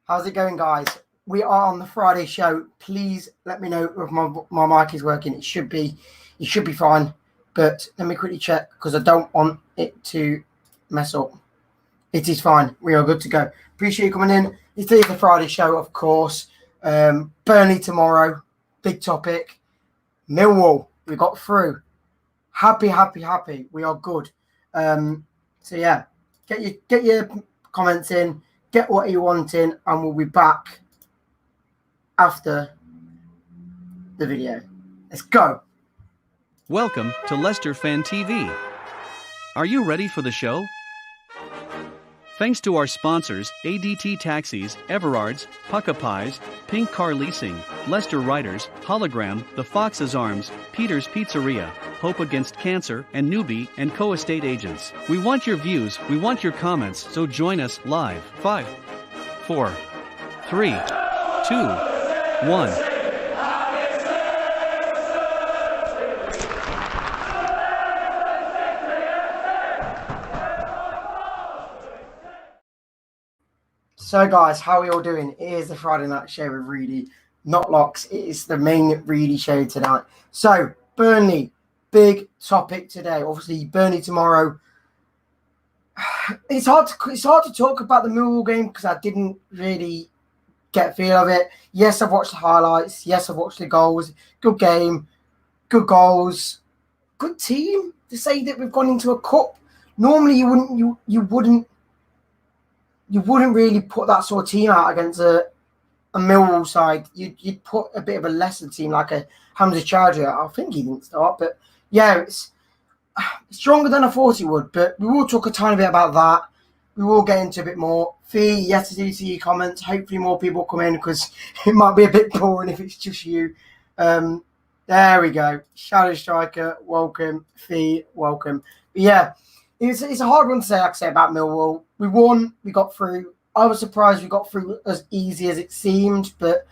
How's it going, guys? We are on the Friday show. Please let me know if my mic is working. It should be fine. But let me quickly check because I don't want it to mess up. It is fine. We are good to go. Appreciate you coming in. It is the Friday show, of course. Burnley tomorrow. Big topic. Millwall. We got through. Happy. We are good. So yeah, get your comments in. Get what you want in, and we'll be back after the video. Let's go. Welcome to Leicester Fan TV. Are you ready for the show? Thanks to our sponsors, ADT Taxis, Everard's, Pucka Pies, Pink Car Leasing, Leicester Riders, Hologram, The Fox's Arms, Peter's Pizzeria, Hope Against Cancer, and Newbie and Co-Estate Agents. We want your views, we want your comments, so join us live. 5, 4, 3, 2, 1. So guys, how are we all doing? It is the Friday night show with Reedy, not Locks. It is the main Reedy show tonight. So Burnley, big topic today. Obviously Burnley tomorrow. It's hard to talk about the Millwall game because I didn't really get a feel of it. Yes, I've watched the highlights. Yes, I've watched the goals. Good game, good goals, good team. To say that we've gone into a cup, normally you wouldn't really put that sort of team out against a Millwall side. You'd put a bit of a lesser team like a Hamza Charger. I think he didn't start, but yeah, it's stronger than I thought it would. But we will talk a tiny bit about that. We will get into a bit more. Fee, yes, I do see your comments. Hopefully more people come in because it might be a bit boring if it's just you. There we go. Shadow Striker, welcome. Fee, welcome. But yeah, it's a hard one to say, like I say, about Millwall. We won. We got through. I was surprised we got through as easy as it seemed, but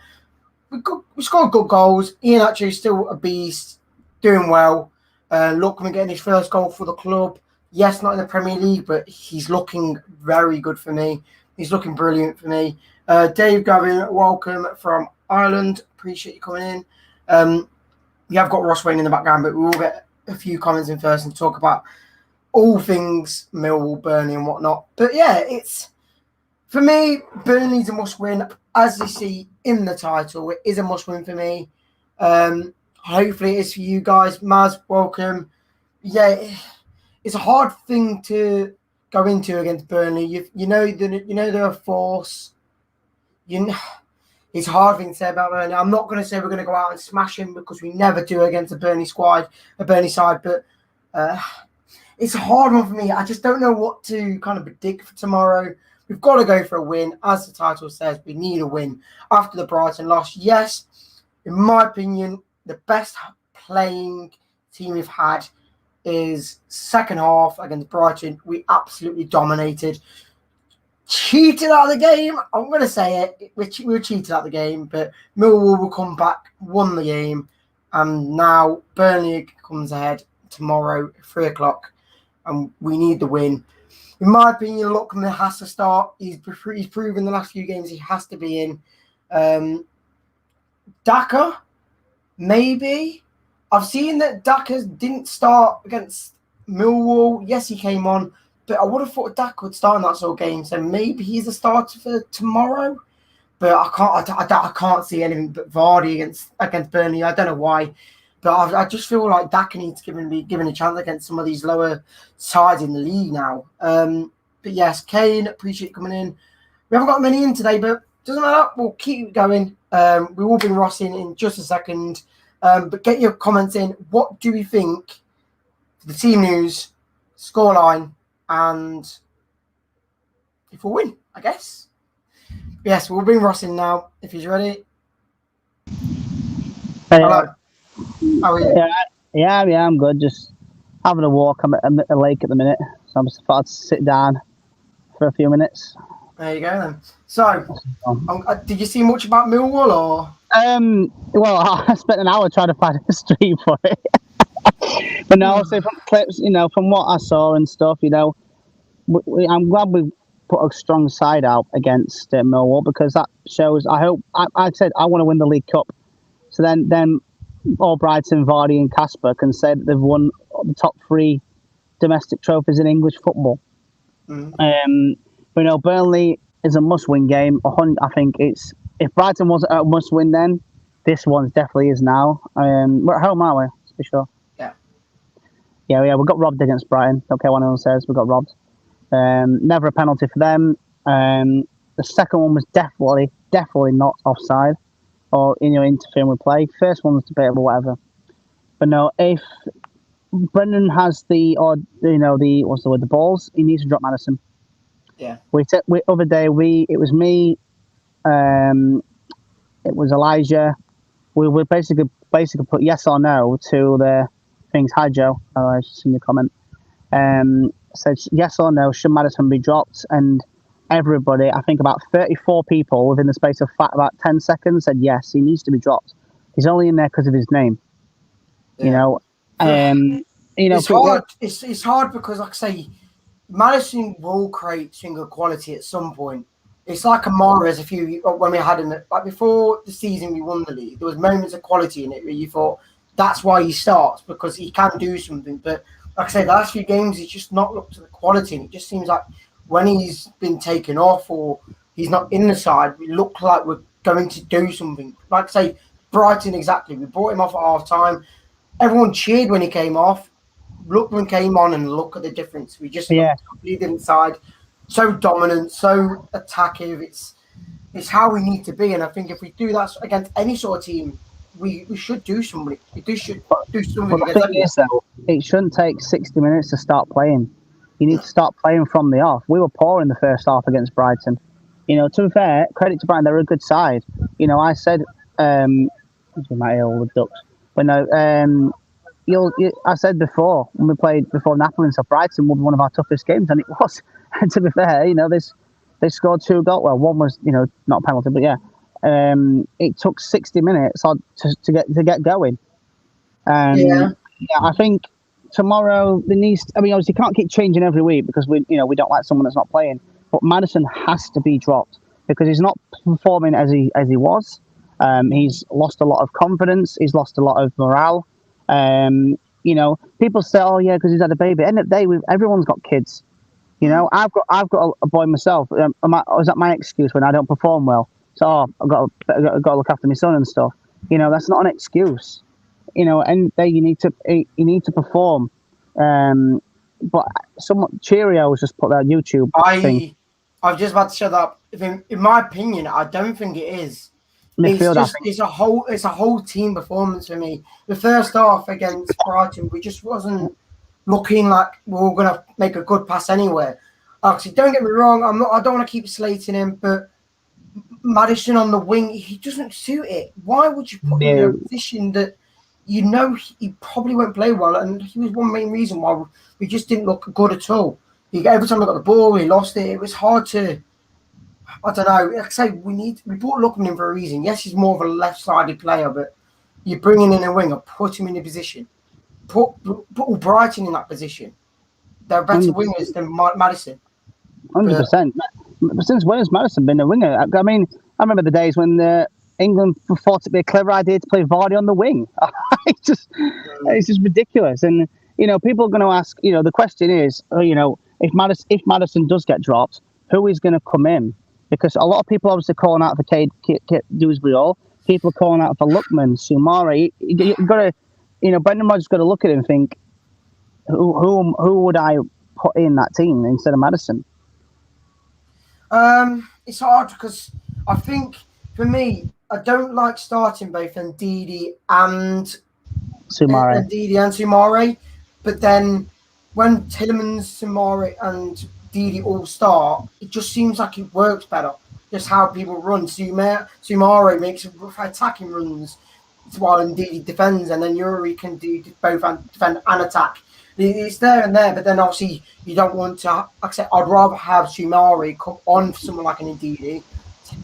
we scored good goals. Ian actually is still a beast, doing well. Lookman getting his first goal for the club. Yes, not in the Premier League, but he's looking very good for me. He's looking brilliant for me. Dave Gavin, welcome from Ireland. Appreciate you coming in. We have got Ross Wayne in the background, but we will get a few comments in first and talk about all things Millwall, Burnley and whatnot. But yeah, it's for me, Burnley's a must-win. As you see in the title, it is a must-win for me. Hopefully it is for you guys. Maz, welcome. Yeah, it's a hard thing to go into against Burnley. You know they're a force. It's a hard thing to say about Burnley. I'm not going to say we're going to go out and smash him because we never do against a Burnley side, but it's a hard one for me. I just don't know what to kind of predict for tomorrow. We've got to go for a win. As the title says, we need a win after the Brighton loss. Yes, in my opinion, the best playing team we've had is second half against Brighton. We absolutely dominated. Cheated out of the game. I'm going to say it. We were cheated out of the game, but Millwall will come back, won the game, and now Burnley comes ahead tomorrow, 3 o'clock. And we need the win. In my opinion, Lookman has to start. He's proven the last few games he has to be in. Daka, maybe. I've seen that Daka didn't start against Millwall. Yes, he came on, but I would have thought Daka would start in that sort of game. So maybe he's a starter for tomorrow. But I can't see anything but Vardy against Burnley. I don't know why. But I just feel like Daka needs to be given a chance against some of these lower sides in the league now. But yes, Kane, appreciate you coming in. We haven't got many in today, but doesn't matter. We'll keep going. We will bring Ross in just a second. But get your comments in. What do we think for the team news, scoreline, and if we'll win, I guess. Yes, we'll bring Ross in now if he's ready. Hello. How are you? Yeah, I'm good. Just having a walk. I'm at a lake at the minute, so I'm just thought I'd sit down for a few minutes. There you go then. So, did you see much about Millwall or? Well, I spent an hour trying to find a stream for it, but no, I'll say from clips, from what I saw and stuff, I'm glad we put a strong side out against Millwall, because that shows. I said I want to win the League Cup, so then all Brighton, Vardy, and Casper can say that they've won the top 3 domestic trophies in English football. But Burnley is a must-win game. I think it's, if Brighton wasn't a must-win then, this one definitely is now. We're at home, aren't we? To be sure. Yeah. We got robbed against Brighton. Don't care what anyone says. We got robbed. Never a penalty for them. The second one was definitely not offside or interfering with play. First one was debatable, whatever. But no, if Brendan has the balls, he needs to drop Maddison. Yeah. Other day it was me, it was Elijah. We basically put yes or no to the things. Hi Joe, I just seen your comment. Said yes or no, should Maddison be dropped? And everybody, I think about 34 people within the space of about 10 seconds said yes, he needs to be dropped. He's only in there because of his name. Yeah. It's hard. It's hard because, like I say, Maddison will create single quality at some point. It's like Amara's when we had him, like before the season we won the league, there was moments of quality in it where you thought that's why he starts, because he can do something. But like I say, the last few games he's just not looked to the quality, and it just seems like when he's been taken off or he's not in the side, we look like we're going to do something. Like I say, Brighton, exactly. We brought him off at half time. Everyone cheered when he came off. Look when he came on, and look at the difference. We just completely inside, so dominant, so attacking. It's how we need to be, and I think if we do that against any sort of team, we should do something. Should do something. But the thing is, though, it shouldn't take 60 minutes to start playing. You need to start playing from the off. We were poor in the first half against Brighton. To be fair, credit to Brighton, they're a good side. I said, we might hear all the ducks. But no, I said before, when we played before Napoli and stuff, Brighton won one of our toughest games, and it was. And to be fair, they scored 2 goals. Well, one was, not a penalty, but yeah. It took 60 minutes to get going. I think tomorrow obviously you can't keep changing every week because we don't like someone that's not playing. But Maddison has to be dropped because he's not performing as he was. He's lost a lot of confidence. He's lost a lot of morale. People say, "Oh yeah, because he's had a baby." End of the day, everyone's got kids. I've got a boy myself. Is that my excuse when I don't perform well? So I've got to look after my son and stuff. That's not an excuse. And they you need to perform. But Cheerios just put that YouTube thing. I was just about to shut up. In my opinion, I don't think it is. It's a whole team performance for me. The first half against Brighton, we just wasn't looking like we were going to make a good pass anywhere. Actually, don't get me wrong. I don't want to keep slating him, but Maddison on the wing, he doesn't suit it. Why would you put him in a position that he probably won't play well? And he was one main reason why we just didn't look good at all. Every time we got the ball, we lost it. It was hard to. I don't know. Like I say, we brought Lookman in for a reason. Yes, he's more of a left-sided player, but you're bringing in a winger, put him in a position, put Brighton in that position. They're better wingers than Maddison. 100%. Since when has Maddison been a winger? I mean, I remember the days when England thought it'd be a clever idea to play Vardy on the wing. It's just ridiculous. And people are going to ask. The question is, if Maddison does get dropped, who is going to come in? Because a lot of people obviously calling out for Kate Dewsbury-Hall. People are calling out for Lookman, Soumare. You've got to, Brendan Rodgers got to look at it and think, who would I put in that team instead of Maddison? It's hard because I think for me, I don't like starting both Ndidi and Soumare. But then when Tielemans, Soumare, and Ndidi all start, it just seems like it works better. Just how people run. Soumare makes attacking runs while Ndidi defends, and then Yuri can do both defend and attack. It's there and there, but then obviously you don't want to. Like I said, I'd rather have Soumare come on for someone like an Ndidi,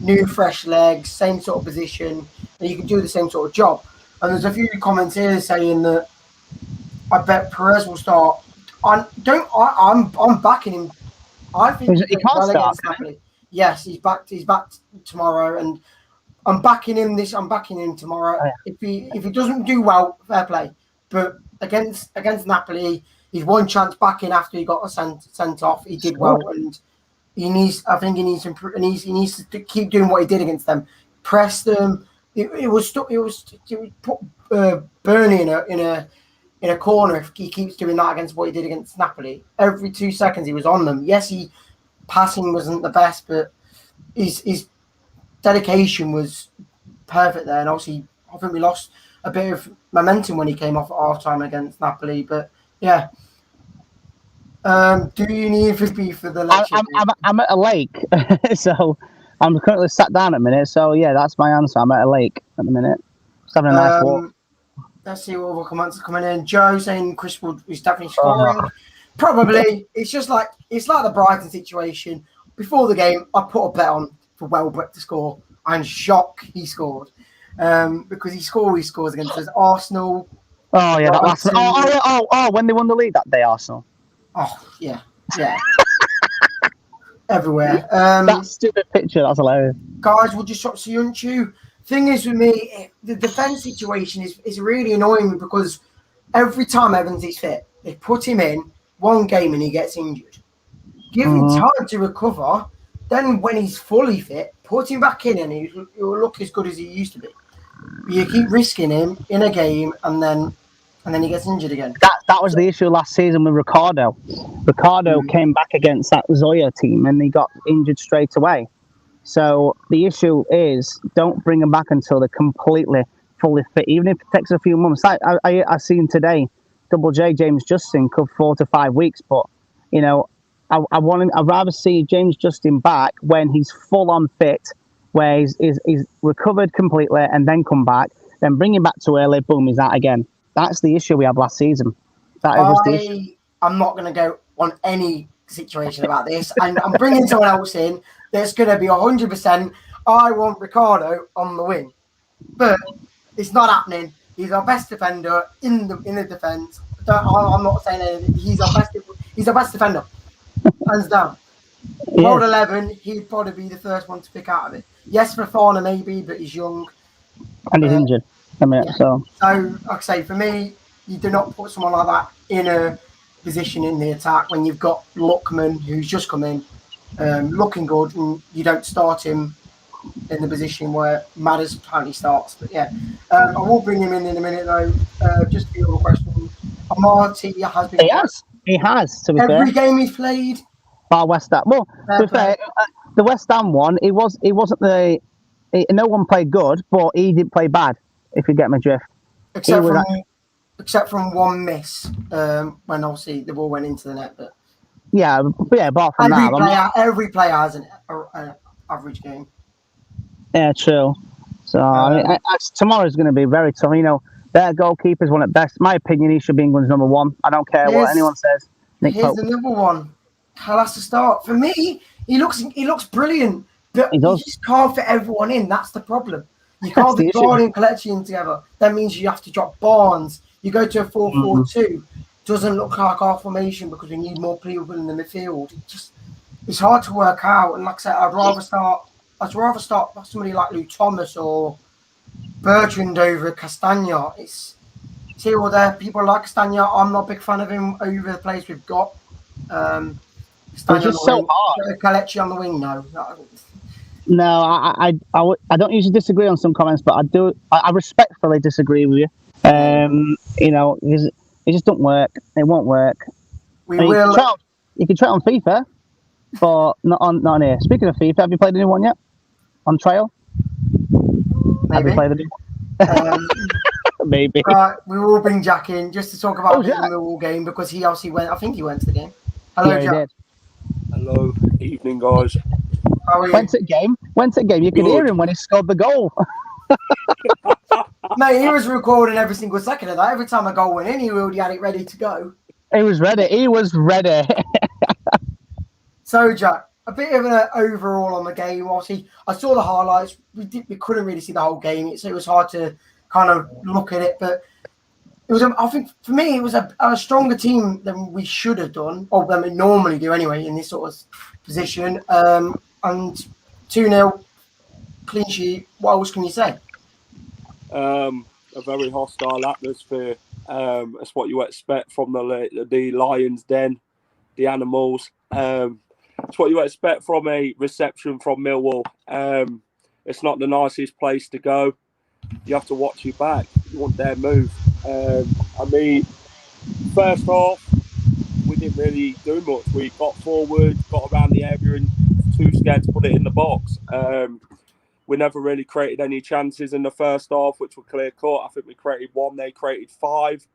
new fresh legs, same sort of position, and you can do the same sort of job. And there's a few comments here saying that I bet Perez will start. I'm backing him. I think He can't well start. against Napoli. Yes, he's back. He's back tomorrow, and I'm backing him. I'm backing him tomorrow. Oh, yeah. If he doesn't do well, fair play. But against Napoli, he's one chance back in after he got sent off. He did well, and he needs. I think he needs to improve, and he needs to keep doing what he did against them. Press them. It was put Burnley in a corner if he keeps doing that against what he did against Napoli. Every 2 seconds he was on them. Yes, passing wasn't the best, but his dedication was perfect there. And obviously, I think we lost a bit of momentum when he came off at half-time against Napoli. But yeah. Do you need Frisbee for the lecture? I'm at a lake, so I'm currently sat down at a minute. So yeah, that's my answer. I'm at a lake at the minute. Just having a nice walk. Let's see what other comments are coming in. Joe saying Chris Wood is definitely scoring. Probably. It's like the Brighton situation. Before the game, I put a bet on for Welbeck to score, and shock he scored. Because he scores against us. Arsenal. Oh yeah, that last. When they won the league that day, Arsenal. Oh yeah. Everywhere. That stupid picture. That's hilarious. Guys, we'll just stop Soyuncu. Thing is with me, the defence situation is really annoying me because every time Evans is fit, they put him in one game and he gets injured. Give him time to recover. Then when he's fully fit, put him back in and he'll look as good as he used to be. You keep risking him in a game and then he gets injured again. That was the issue last season with Ricardo. Ricardo came back against that Zoya team and he got injured straight away. So the issue is don't bring them back until they're completely fully fit, even if it takes a few months. I seen today, Double J James Justin could 4 to 5 weeks, but you know, I'd rather see James Justin back when he's full on fit, where he's recovered completely, and then come back, then bring him back too early, boom, he's out again. That's the issue we had last season. That was the issue. I'm not going to go on any situation about this. I'm bringing someone else in. There's going to be 100%. I want Ricardo on the wing, but it's not happening. He's our best defender in the defence. I'm not saying anything. He's our best defender, hands down. World 11, he'd probably be the first one to pick out of it. Yes, Fofana maybe, but he's young and he's injured. So like I say, for me, you do not put someone like that in a position in the attack when you've got Lookman, who's just come in, looking good, and you don't start him in the position where Madders apparently starts. But yeah, I will bring him in a minute though. Just for your question, Amarty has been. He has. To be every fair, game he's played. Bar West Ham. Well, to be fair, the West Ham one, it wasn't no one played good, but he didn't play bad. If you get my drift. Except from one miss when obviously the ball went into the net, but apart from every player has an average game. Yeah, true. So tomorrow's going to be very tough. You know, their goalkeeper's one at best. In my opinion, he should be England's number one. I don't care what anyone says. Here's the number one. Cal has to start. For me, he looks brilliant, but he just can't fit everyone in. That's the problem. You can't be Barnes and Kelechi together. That means you have to drop Barnes. You go to a 4-4-2. Doesn't look like our formation because we need more people in the midfield. It's hard to work out. And like I said, I'd rather start somebody like Lou Thomas or Bertrand over Castagna. It's all there. People like Castagna. I'm not a big fan of him over the place we've got. It's just so hard. Kelechi on the wing, no. No, I don't usually disagree on some comments, but I do. I respectfully disagree with you. You know, it just don't work. It won't work. You can try it on FIFA, but not on here. Speaking of FIFA, have you played a new one yet? On trial? Maybe. Have you played a new one? Maybe. Right, we will bring Jack in just to talk about the Millwall game because he obviously went. I think he went to the game. Hello, Jack. He did. Hello, evening, guys. How are you? Went to game. You could hear him when he scored the goal. Mate, he was recording every single second of that. Every time a goal went in, he already had it ready to go. He was ready. So, Jack, a bit of an overall on the game. Obviously, I saw the highlights. We couldn't really see the whole game, so it was hard to kind of look at it. But It was. I think for me, it was a stronger team than we should have done, or than we normally do anyway in this sort of position. And 2-0 clean sheet. What else can you say? A very hostile atmosphere. That's what you expect from the Lions' Den, the animals. It's what you expect from a reception from Millwall. It's not the nicest place to go. You have to watch your back. You won't dare move. I mean, first half, we didn't really do much. We got forward, got around the area, and too scared to put it in the box. We never really created any chances in the first half, which were clear cut. I think we created 1, they created 5.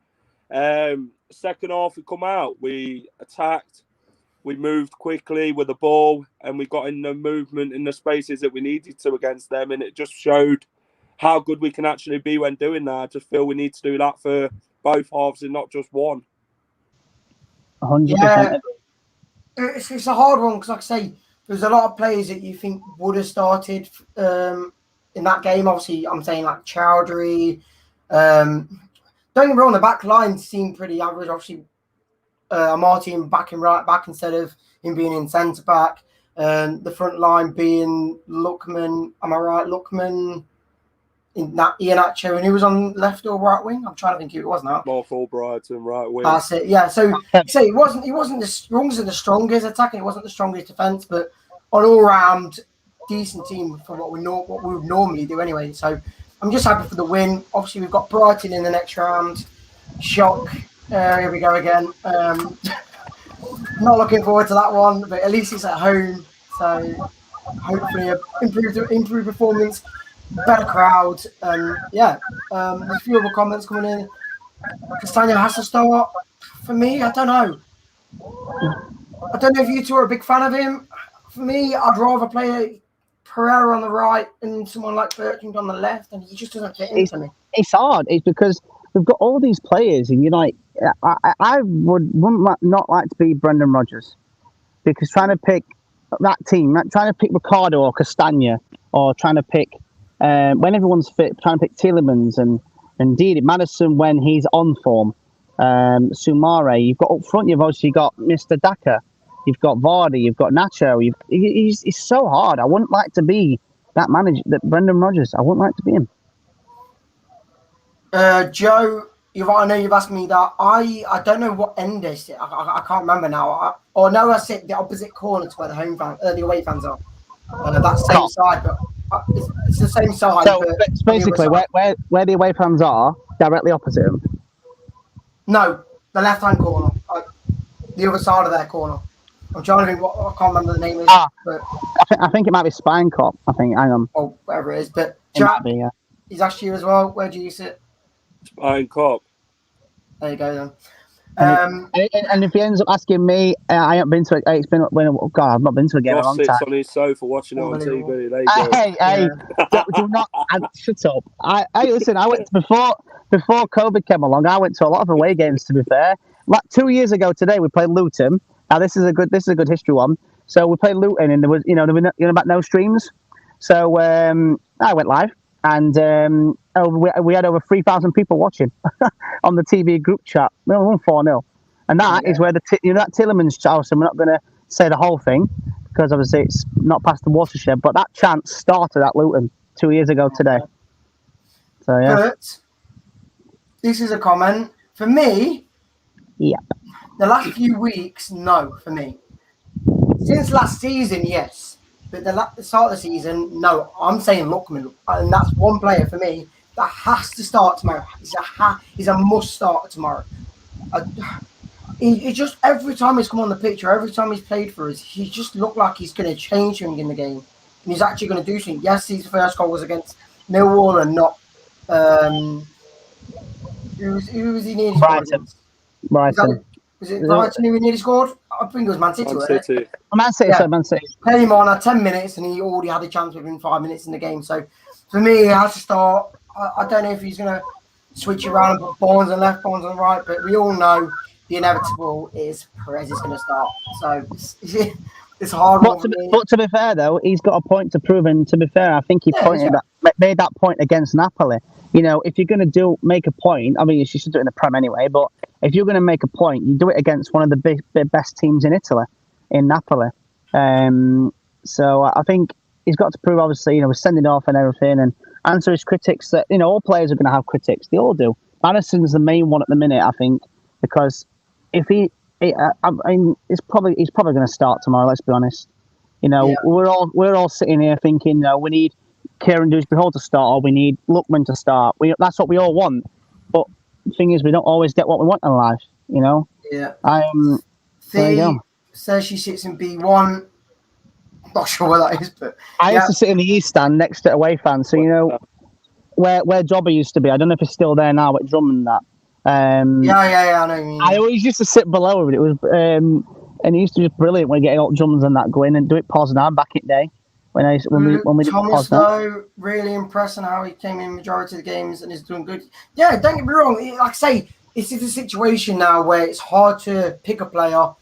Second half, we come out, we attacked, we moved quickly with the ball, and we got in the movement in the spaces that we needed to against them, and it just showed how good we can actually be when doing that. I just feel we need to do that for both halves and not just one. 100%. Yeah, it's a hard one because, like I say, there's a lot of players that you think would have started in that game. Obviously, I'm saying like Chowdhury. Don't get me wrong, the back line seemed pretty average. Obviously, Martin back in right back instead of him being in centre back. The front line being Lookman. Am I right? Lookman. In that Iheanacho, and he was on left or right wing. I'm trying to think who it was now. Mark Albrighton, right wing. That's it. Yeah. So he wasn't the strongest attacking. It wasn't the strongest defense, but on all round decent team for what we would normally do anyway. So I'm just happy for the win. Obviously, we've got Brighton in the next round. Shock. Here we go again. Not looking forward to that one, but at least it's at home. So hopefully, improved performance. Better crowd, and a few other comments coming in. Castagna has to start. For me, I don't know. I don't know if you two are a big fan of him. For me, I'd rather play Pereira on the right and someone like Bertrand on the left, and he just doesn't fit into me. It's hard. It's because we've got all these players, and you're like, I wouldn't not like to be Brendan Rodgers, because trying to pick that team, trying to pick Ricardo or Castagna, or trying to pick when everyone's fit, trying to pick Tielemans and indeed Madison when he's on form. Soumare, you've got up front, you've obviously got Mr. Daka, you've got Vardy, you've got Nacho. He's so hard. I wouldn't like to be that manager, that Brendan Rodgers. I wouldn't like to be him. Joe, I know you've asked me that. I don't know what end I sit. I can't remember now. I sit the opposite corner to where the away fans are. That same side, but it's the same side. So it's basically where the away fans are, directly opposite them. No, the left-hand corner, the other side of their corner. I'm trying to think what I can't remember the name is. But I think it might be Spine Cop. I think. Hang on. Or whatever it is, but Jack, he's asked you as well. Where do you sit? Spine Cop. There you go then. And if he ends up asking me, I haven't been to it. It's been God, I've not been to a game in a long time. Sits on his sofa watching it on TV. There you go. Do not shut up. Listen. I went before COVID came along. I went to a lot of away games. To be fair, like 2 years ago today, we played Luton. Now this is a good history one. So we played Luton, and there was about no streams. So I went live, and we had over 3,000 people watching on the TV group chat. We won 4-0, and that is where that Tielemans house. And we're not going to say the whole thing because obviously it's not past the watershed. But that chance started at Luton 2 years ago today. So yeah. But this is a comment for me. Yeah. The last few weeks, no, for me. Since last season, yes. But the start of the season, no. I'm saying Lookman. And that's one player for me that has to start tomorrow. He's a must start tomorrow. He just, every time he's come on the pitch or every time he's played for us, he just looked like he's going to change something in the game. And he's actually going to do something. Yes, his first goal was against Millwall and not... who was he nearly scored against? Brighton. Was it Brighton who nearly scored? I think it was Man City. Man City. Play him on at 10 minutes and he already had a chance within 5 minutes in the game. So for me, he has to start. I don't know if he's going to switch around and put Barnes on left, Barnes on right, but we all know the inevitable is Perez is going to start. So it's hard. But to be fair, though, he's got a point to prove. And to be fair, I think he made that point against Napoli. If you're going to make a point, I mean, you should do it in the Prem anyway, but if you're going to make a point, you do it against one of the best teams in Italy, in Napoli. So I think he's got to prove, obviously, we're sending off and everything, and answer his critics that, all players are going to have critics. They all do. Madison's the main one at the minute, I think, because if he's probably going to start tomorrow, let's be honest. We're all sitting here thinking, we need Kieran Dewsbury-Hall to start, or we need Lookman to start. That's what we all want. But the thing is, we don't always get what we want in life, Yeah. There you go. Says she sits in B1. Not sure where that is, but I used to sit in the East stand next to away fans, so where Jobber used to be. I don't know if it's still there now at Drummond. That. I know what you mean. I always used to sit below it. It was, and it used to be brilliant when getting all Drummonds and that going and do it Poznan back in the day when we did Thomas, Poznan. though, really impressing how he came in majority of the games and is doing good. Yeah, don't get me wrong. Like I say, it's a situation now where it's hard to pick a player.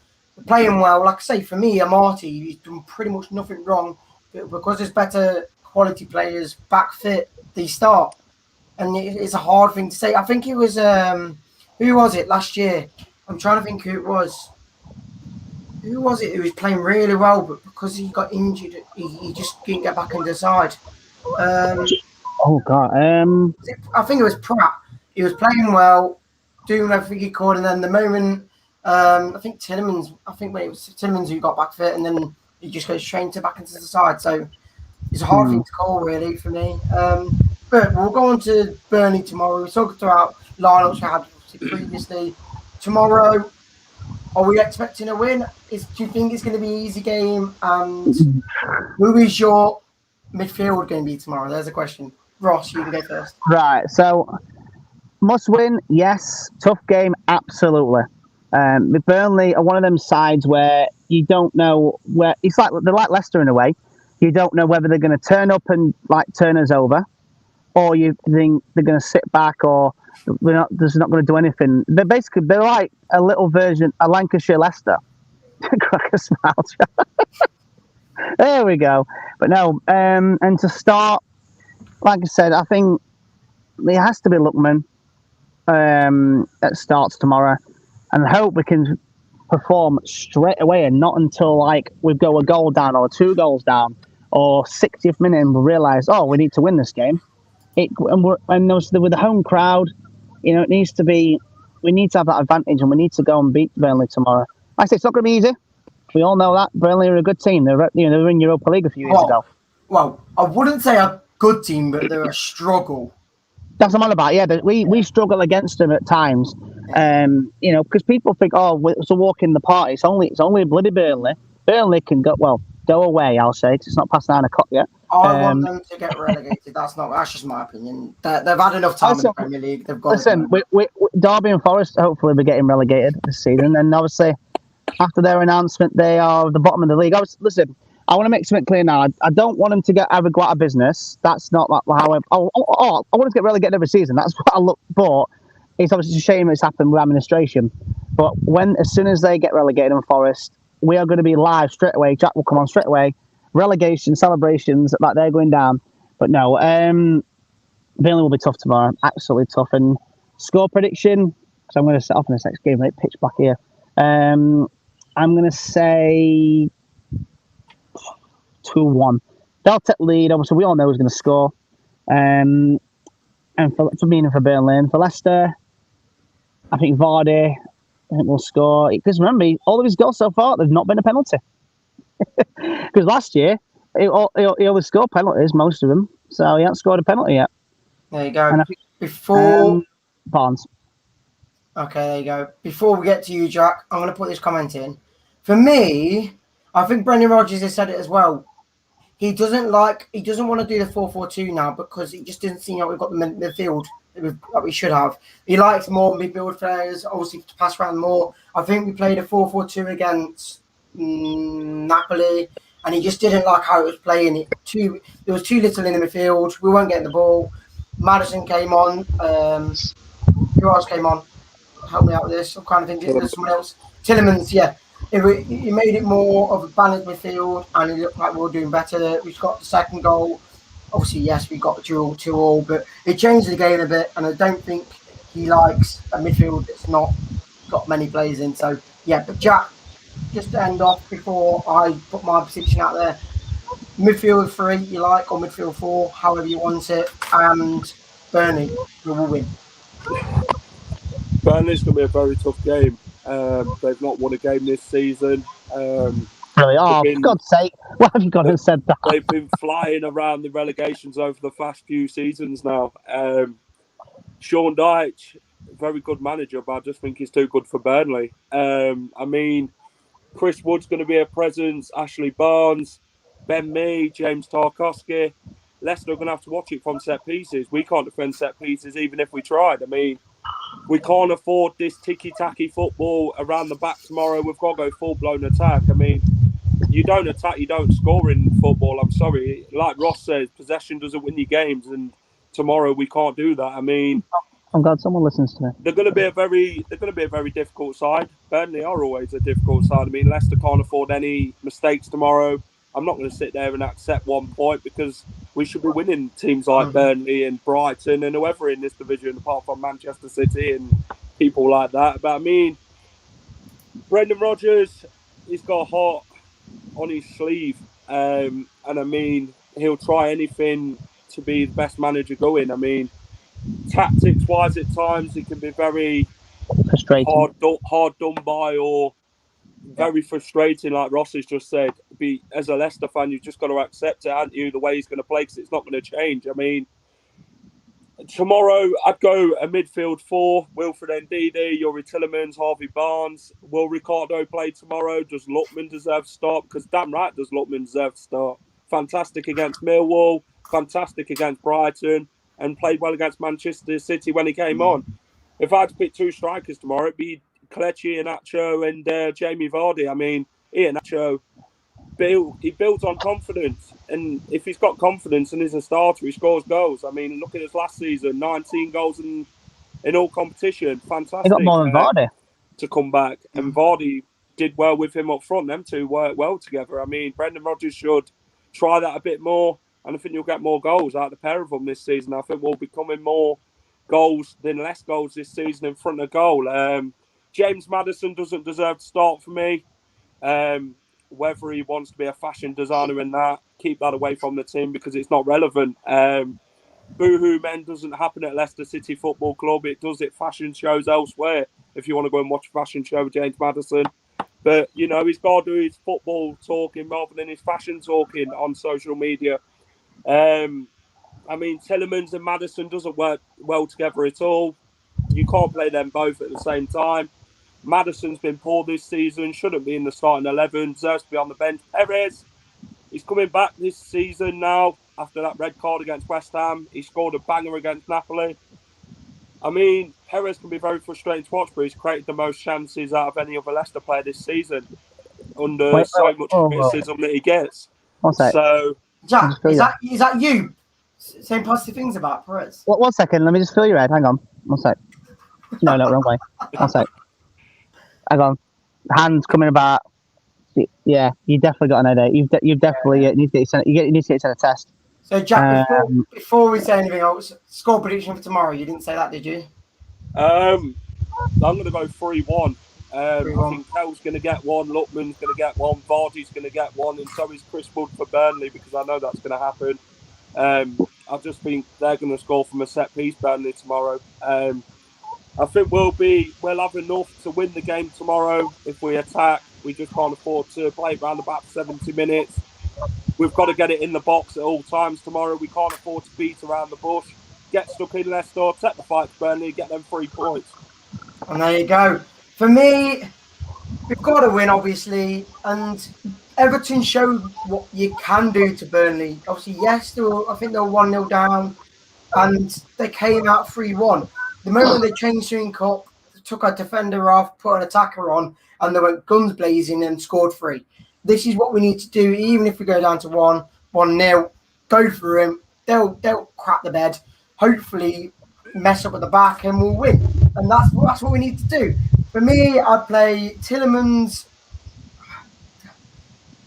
Playing well, like I say, for me, Amati, he's done pretty much nothing wrong. But because there's better quality players back fit, they start. And it's a hard thing to say. I think it was, who was it last year? I'm trying to think who it was. Who was it who was playing really well, but because he got injured, he just didn't get back into the side? Oh, God. I think it was Pratt. He was playing well, doing everything he could, and then the moment... I think Tillemans. I think when it was Tillemans who got back fit, and then he just goes straight back into the side. So it's a hard thing to call, really, for me. But we'll go on to Burnley tomorrow. We talked about lineups we had previously. Tomorrow, are we expecting a win? Do you think it's going to be an easy game? And who is your midfield going to be tomorrow? There's a question. Ross, you can go first. Right. So must win, yes. Tough game, absolutely. Burnley are one of them sides where you don't know where they're like Leicester in a way. You don't know whether they're going to turn up and turn us over, or you think they're going to sit back, or they're not going to do anything. They're like a little version, a Lancashire Leicester. Crack a smile. There we go. But no, and to start, like I said, I think it has to be Lookman that starts tomorrow. And hope we can perform straight away and not until we go a goal down or 2 goals down or 60th minute and we realise, we need to win this game. With the home crowd, it needs to be, we need to have that advantage and we need to go and beat Burnley tomorrow. Like I say, it's not going to be easy. We all know that. Burnley are a good team. They were in Europa League a few years ago. Well, I wouldn't say a good team, but they're a struggle. That's what I'm on about. Yeah, we struggle against them at times. Because people think, it's a walk in the park. It's only bloody Burnley. Burnley can go away. I'll say, because it's not past 9 o'clock yet. I want them to get relegated. That's just my opinion. They've had enough time in the Premier League. They've got. Listen, Derby and Forest hopefully be getting relegated this season, and obviously after their announcement, they are at the bottom of the league. Listen, I want to make something clear now. I don't want them to go out of business. That's not how I want them to get relegated every season. That's what I look for. It's obviously a shame it's happened with administration. But as soon as they get relegated in Forest, we are going to be live straight away. Jack will come on straight away. Relegation celebrations like they're going down. But no, Burnley will be tough tomorrow. Absolutely tough. And score prediction, because I'm going to set off in this next game, right? Pitch black here. I'm going to say 2-1. They'll take lead. Obviously, we all know who's going to score. And for me and for Burnley and for Leicester, I think Vardy, will score. Because remember, all of his goals so far, there's not been a penalty. Because last year, he only scored penalties, most of them. So he hasn't scored a penalty yet. There you go. And I think, Before Barnes. Okay, there you go. Before we get to you, Jack, I'm going to put this comment in. For me, I think Brendan Rodgers has said it as well. He doesn't want to do the 4-4-2 now because he just doesn't seem like we've got the midfield that we should have. He likes more midfield players, obviously, to pass around more. I think we played a 4-4-2 against Napoli, and he just didn't like how it was playing. There was too little in the midfield. We weren't getting the ball. Madison came on. Who else came on? Help me out with this. I'm kind of thinking there's someone else. Tillemans, yeah. He made it more of a balanced midfield, and it looked like we were doing better. We've got the second goal. Obviously, yes, we got dual 2-2, but it changed the game a bit, and I don't think he likes a midfield that's not got many players in. So, yeah, but Jack, just to end off before I put my position out there, midfield 3 you like, or midfield 4, however you want it, and Burnley, who will win. Burnley's going to be a very tough game. They've not won a game this season. Really? Oh, for God's sake, why have you gone and said that? They've been flying around the relegations over the past few seasons now. Sean Dyche, very good manager, but I just think he's too good for Burnley. I mean, Chris Wood's going to be a presence, Ashley Barnes, Ben Mee, James Tarkowski. Leicester are going to have to watch it from set pieces. We can't defend set pieces even if we tried. I mean, we can't afford this ticky-tacky football around the back tomorrow. We've got to go full-blown attack. I mean, you don't attack, you don't score in football. I'm sorry. Like Ross says, possession doesn't win you games, and tomorrow we can't do that. I mean, I'm glad someone listens to me. they're going to be a very difficult side. Burnley are always a difficult side. I mean, Leicester can't afford any mistakes tomorrow. I'm not going to sit there and accept 1 point because we should be winning teams like Burnley and Brighton and whoever in this division, apart from Manchester City and people like that. But I mean, Brendan Rodgers, he's got a heart on his sleeve, and I mean, he'll try anything to be the best manager going. I mean, tactics-wise, at times he can be very frustrating, hard done by, or very frustrating, like Ross has just said. As a Leicester fan, you've just got to accept it, haven't you, the way he's going to play, because it's not going to change. I mean, tomorrow I'd go a midfield 4, Wilfred Ndidi, Yuri Tillemans, Harvey Barnes. Will Ricardo play tomorrow? Does Lookman deserve to start? Because damn right does Lookman deserve to start. Fantastic against Millwall, fantastic against Brighton, and played well against Manchester City when he came on. If I had to pick 2 strikers tomorrow, it'd be Kelechi Iheanacho and Jamie Vardy. I mean, Iheanacho, he builds on confidence, and if he's got confidence and is a starter, he scores goals. I mean, look at his last season, 19 goals in all competition. Fantastic. He got more than Vardy to come back, and Vardy did well with him up front. Them two work well together. I mean, Brendan Rodgers should try that a bit more, and I think you'll get more goals out of the pair of them this season. I think we'll be coming more goals than less goals this season in front of goal. James Maddison doesn't deserve to start for me. Whether he wants to be a fashion designer in that, keep that away from the team because it's not relevant. Boohoo Men doesn't happen at Leicester City Football Club. It does at fashion shows elsewhere if you want to go and watch a fashion show with James Maddison. But, you know, he's got to do his football talking rather than his fashion talking on social media. I mean, Tillemans and Maddison doesn't work well together at all. You can't play them both at the same time. Maddison's been poor this season, shouldn't be in the starting 11, deserves to be on the bench. Perez, he's coming back this season now after that red card against West Ham. He scored a banger against Napoli. I mean, Perez can be very frustrating to watch, but he's created the most chances out of any other Leicester player this season under so much criticism that he gets. So, Jack, is that you saying positive things about Perez? 1 second, let me just fill your head. Hang on. 1 sec. No, wrong way. 1 sec. Hang on. Hands coming about. Yeah, you definitely got an headache. You've definitely need to get sent a test. So, Jack, before we say anything else, score prediction for tomorrow. You didn't say that, did you? I'm going to go 3-1. I think Kel's going to get 1, Lookman's going to get 1, Vardy's going to get 1, and so is Chris Wood for Burnley because I know that's going to happen. I just think they're going to score from a set piece, Burnley, tomorrow. I think we'll have enough to win the game tomorrow if we attack. We just can't afford to play around about 70 minutes. We've got to get it in the box at all times tomorrow. We can't afford to beat around the bush. Get stuck in Leicester, take the fight to Burnley, get them 3 points. And there you go. For me, we've got to win, obviously, and Everton showed what you can do to Burnley. Obviously, yes, I think they were 1-0 down, and they came out 3-1. The moment they changed Swing Cup, took a defender off, put an attacker on, and they went guns blazing and scored 3. This is what we need to do, even if we go down to 1-0, go for him. They'll crap the bed, hopefully mess up at the back, and we'll win. And that's what we need to do. For me, I'd play Tillemans,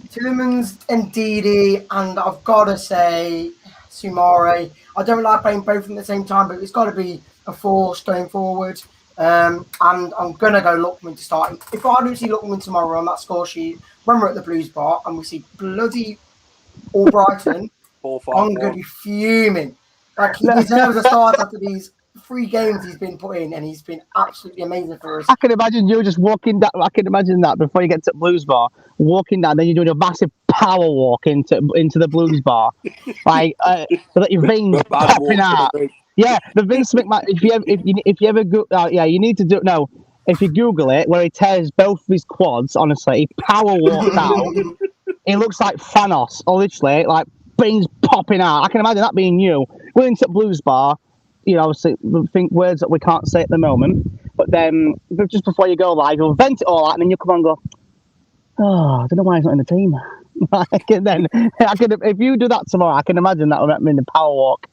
Ndidi, and I've got to say Sumare. I don't like playing both at the same time, but it's got to be a force going forward. And I'm going to go Lookman to start. If I don't see Lookman tomorrow on that score sheet, when we're at the Blues bar and we see bloody Albrighton, I'm going to be fuming. Like, he deserves a start after these 3 games he's been put in, and he's been absolutely amazing for us. I can imagine you just walking down. I can imagine that before you get to Blues bar, walking down, then you're doing a massive power walk into the Blues bar, like so that your veins popping out. Yeah, the Vince McMahon. If you ever go, you need to do no. If you Google it, where he tears both of his quads, honestly, he power walked out. It looks like Thanos, or literally, like veins popping out. I can imagine that being you going to Blues bar. You know, obviously, think words that we can't say at the moment. But then, just before you go live, you'll vent it all out, and then you come on and go, "Oh, I don't know why he's not in the team." Like, and then, if you do that tomorrow, I can imagine that will mean the power walk.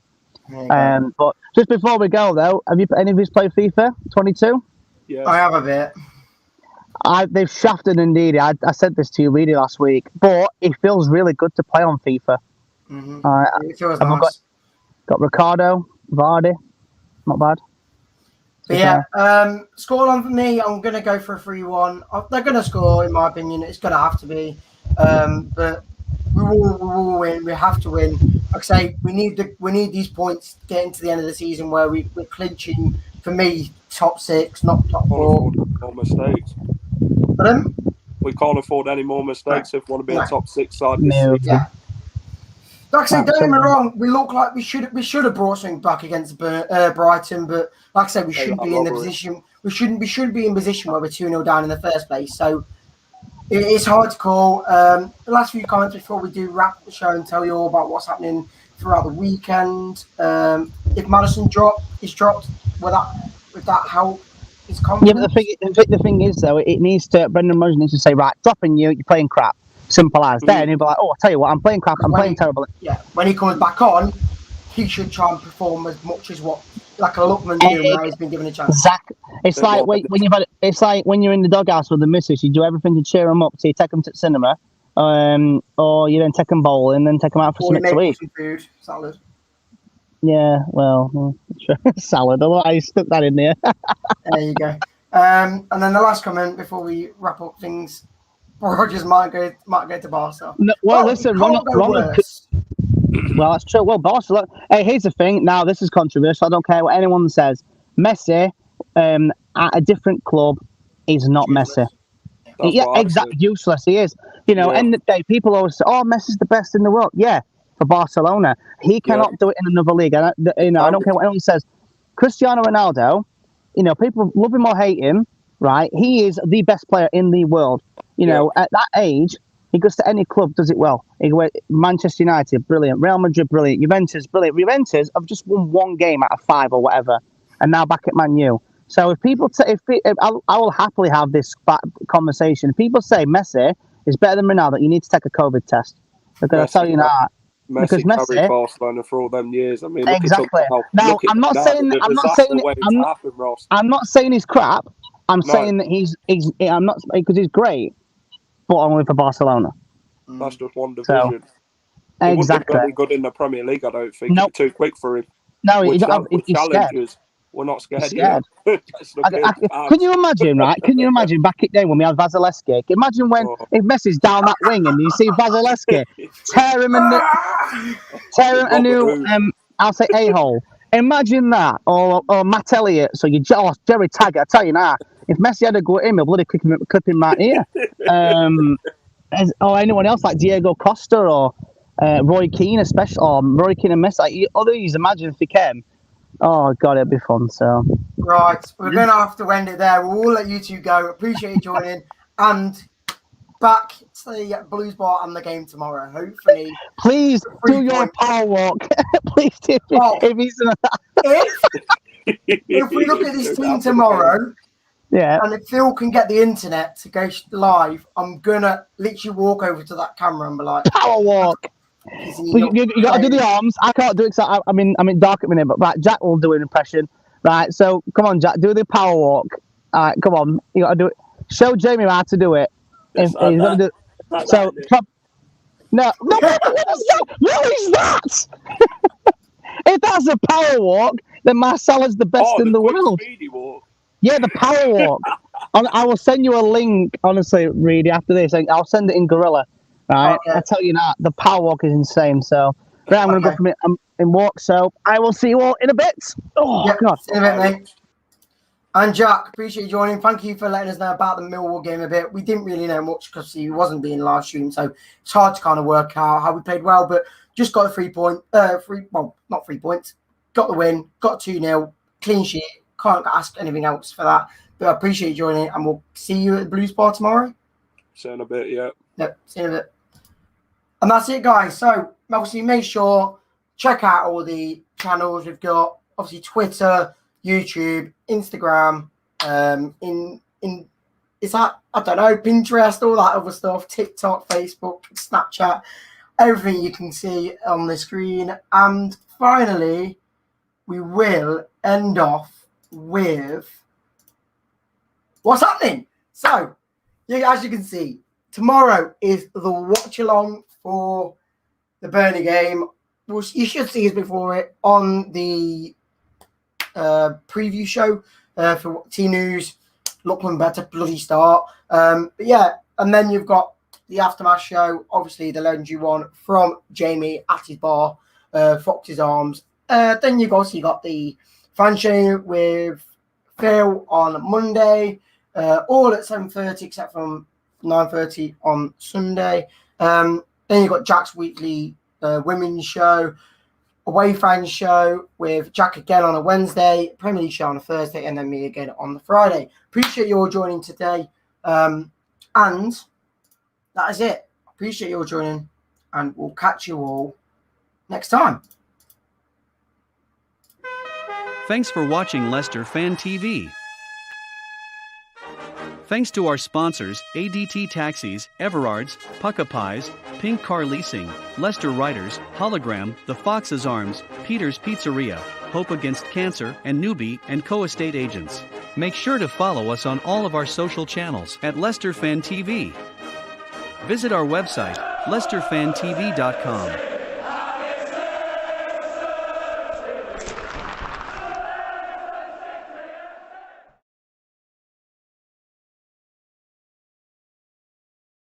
But just before we go, though, have you any of you played FIFA 22? Yeah, I have a bit. They've shafted indeed. I said this to you, Reedy, last week, but it feels really good to play on FIFA. It feels nice. Got Ricardo, Vardy, not bad. But yeah, scoreline for me, I'm going to go for a 3-1. They're going to score, in my opinion. It's going to have to be. But we will win. We have to win. Like I say, we need these points getting to the end of the season where we're clinching, for me, top 6, not top 4. No mistakes. Pardon? We can't afford any more mistakes if we want to be a top 6 side this No. season. Yeah. Like I said, don't get me wrong, we look like we should have brought something back against Brighton, but like I said, we shouldn't be in the position. We shouldn't be in position where we're 2-0 down in the first place. So it's hard to call. The last few comments before we do wrap the show and tell you all about what's happening throughout the weekend. If Madison is dropped, will that help his confidence? Yeah, but the thing is though, it needs to. Brendan Rodgers needs to say, right, dropping you're playing crap. Simple as. Then he'll be like, oh, I'll tell you what, I'm playing crap, I'm playing terrible. Yeah, when he comes back on, he should try and perform as much as what like a Lookman doing now he's been given a chance. Exactly. It's like when you're in the doghouse with the missus, you do everything to cheer them up. So you take them to the cinema, or you then take them bowling, then take them out for something to eat. Some food, salad. Yeah, well, salad. I stuck that in there. There you go. And then the last comment before we wrap up things. Rodgers might go to Barca. No, listen, Well, that's true. Well, Barcelona. Hey, here's the thing. Now, this is controversial. I don't care what anyone says. Messi at a different club is not useless. Messi. Yeah, exactly. Useless. He is. You know, end of the day, people always say, "Oh, Messi's the best in the world." Yeah, for Barcelona, he cannot do it in another league. I don't care what anyone says. Cristiano Ronaldo. You know, people love him or hate him. Right, he is the best player in the world. You know, at that age, he goes to any club, does it well. Manchester United, brilliant. Real Madrid, brilliant. Juventus, brilliant. Juventus have just won 1 game out of 5 or whatever, and now back at Man U. So if people, I will happily have this conversation. If people say Messi is better than Ronaldo, you need to take a COVID test. Because I'll tell you that. Because Messi carried Barcelona for all them years. I mean, exactly. Now, I'm not saying he's crap. I'm saying that I'm not because he's great, but only for Barcelona. That's just one division. So, exactly. He wouldn't be good in the Premier League, I don't think. Nope. It's too quick for him. No, he's challenges. We're not scared. Can you imagine, right? Can you imagine back in the day when we had Vasilevsky? Imagine if Messi's down that wing and you see Vasilevsky tear him a new I'll say a-hole. Imagine that, or Matt Elliott. So Jerry Taggart. I tell you now, if Messi had to go at him, he'll bloody clip him right here. Or anyone else like Diego Costa or Roy Keane, especially, or Roy Keane and Messi. Like, other things, imagine if he came. Oh God, it'd be fun. So right, we're gonna have to end it there. We'll let you two go. Appreciate you joining, and back to the Blues Bar and the game tomorrow. Hopefully, please do your power walk. Please do. If we look at this team tomorrow, and if Phil can get the internet to go live, I'm gonna literally walk over to that camera and be like, power walk. You got to do the arms. I can't do it. So I'm in dark at the minute, but right, Jack will do an impression. Right, so come on, Jack, do the power walk. All right, come on, you got to do it. Show Jamie how to do it. If he's gonna do it. So, no, what is that? What is that? a power walk, then Marcella's the best in the quick world. Speedy walk. Yeah, the power walk. I will send you a link, honestly, Reedy, after this. I'll send it in Gorilla. Right? Okay. I tell you that. The power walk is insane. So, right, I'm going to go from it in walk. So, I will see you all in a bit. Oh, Yep, God. see you in a bit, mate. And Jack, appreciate you joining. Thank you for letting us know about the Millwall game a bit. We didn't really know much because he wasn't being live streamed, so it's hard to kind of work out how we played well, but just got not 3 points. Got the win, got 2-0, clean sheet. Can't ask anything else for that. But I appreciate you joining, and we'll see you at the Blues Bar tomorrow. See you in a bit, yeah. Yep, see you in a bit. And that's it, guys. So obviously make sure, check out all the channels we've got. Obviously Twitter, YouTube, Instagram, is that, I don't know, Pinterest, all that other stuff, TikTok, Facebook, Snapchat, everything you can see on the screen. And finally, we will end off with what's happening. So, as you can see, tomorrow is the watch along for the Burnley game. Well, you should see us before it on the preview show for T News. Lachlan better bloody start. But yeah, and then you've got the aftermath show, obviously the legendary one from Jamie at his bar, Fox's Arms. Then you've also got the fan show with Phil on Monday, all at 7:30 except from 9:30 on Sunday. Then you've got Jack's weekly women's show, away fan show with Jack again on a Wednesday, Premier League show on a Thursday, and then me again on the Friday. Appreciate you all joining today. And that is it. Appreciate you all joining, and we'll catch you all next time. Thanks for watching Leicester Fan TV. Thanks to our sponsors, ADT Taxis, Everard's, Pucka Pies, Pink Car Leasing, Leicester Riders, Hologram, The Fox's Arms, Peter's Pizzeria, Hope Against Cancer, and Newbie & Co. Estate Agents. Make sure to follow us on all of our social channels at Leicester Fan TV. Visit our website, leicesterfantv.com.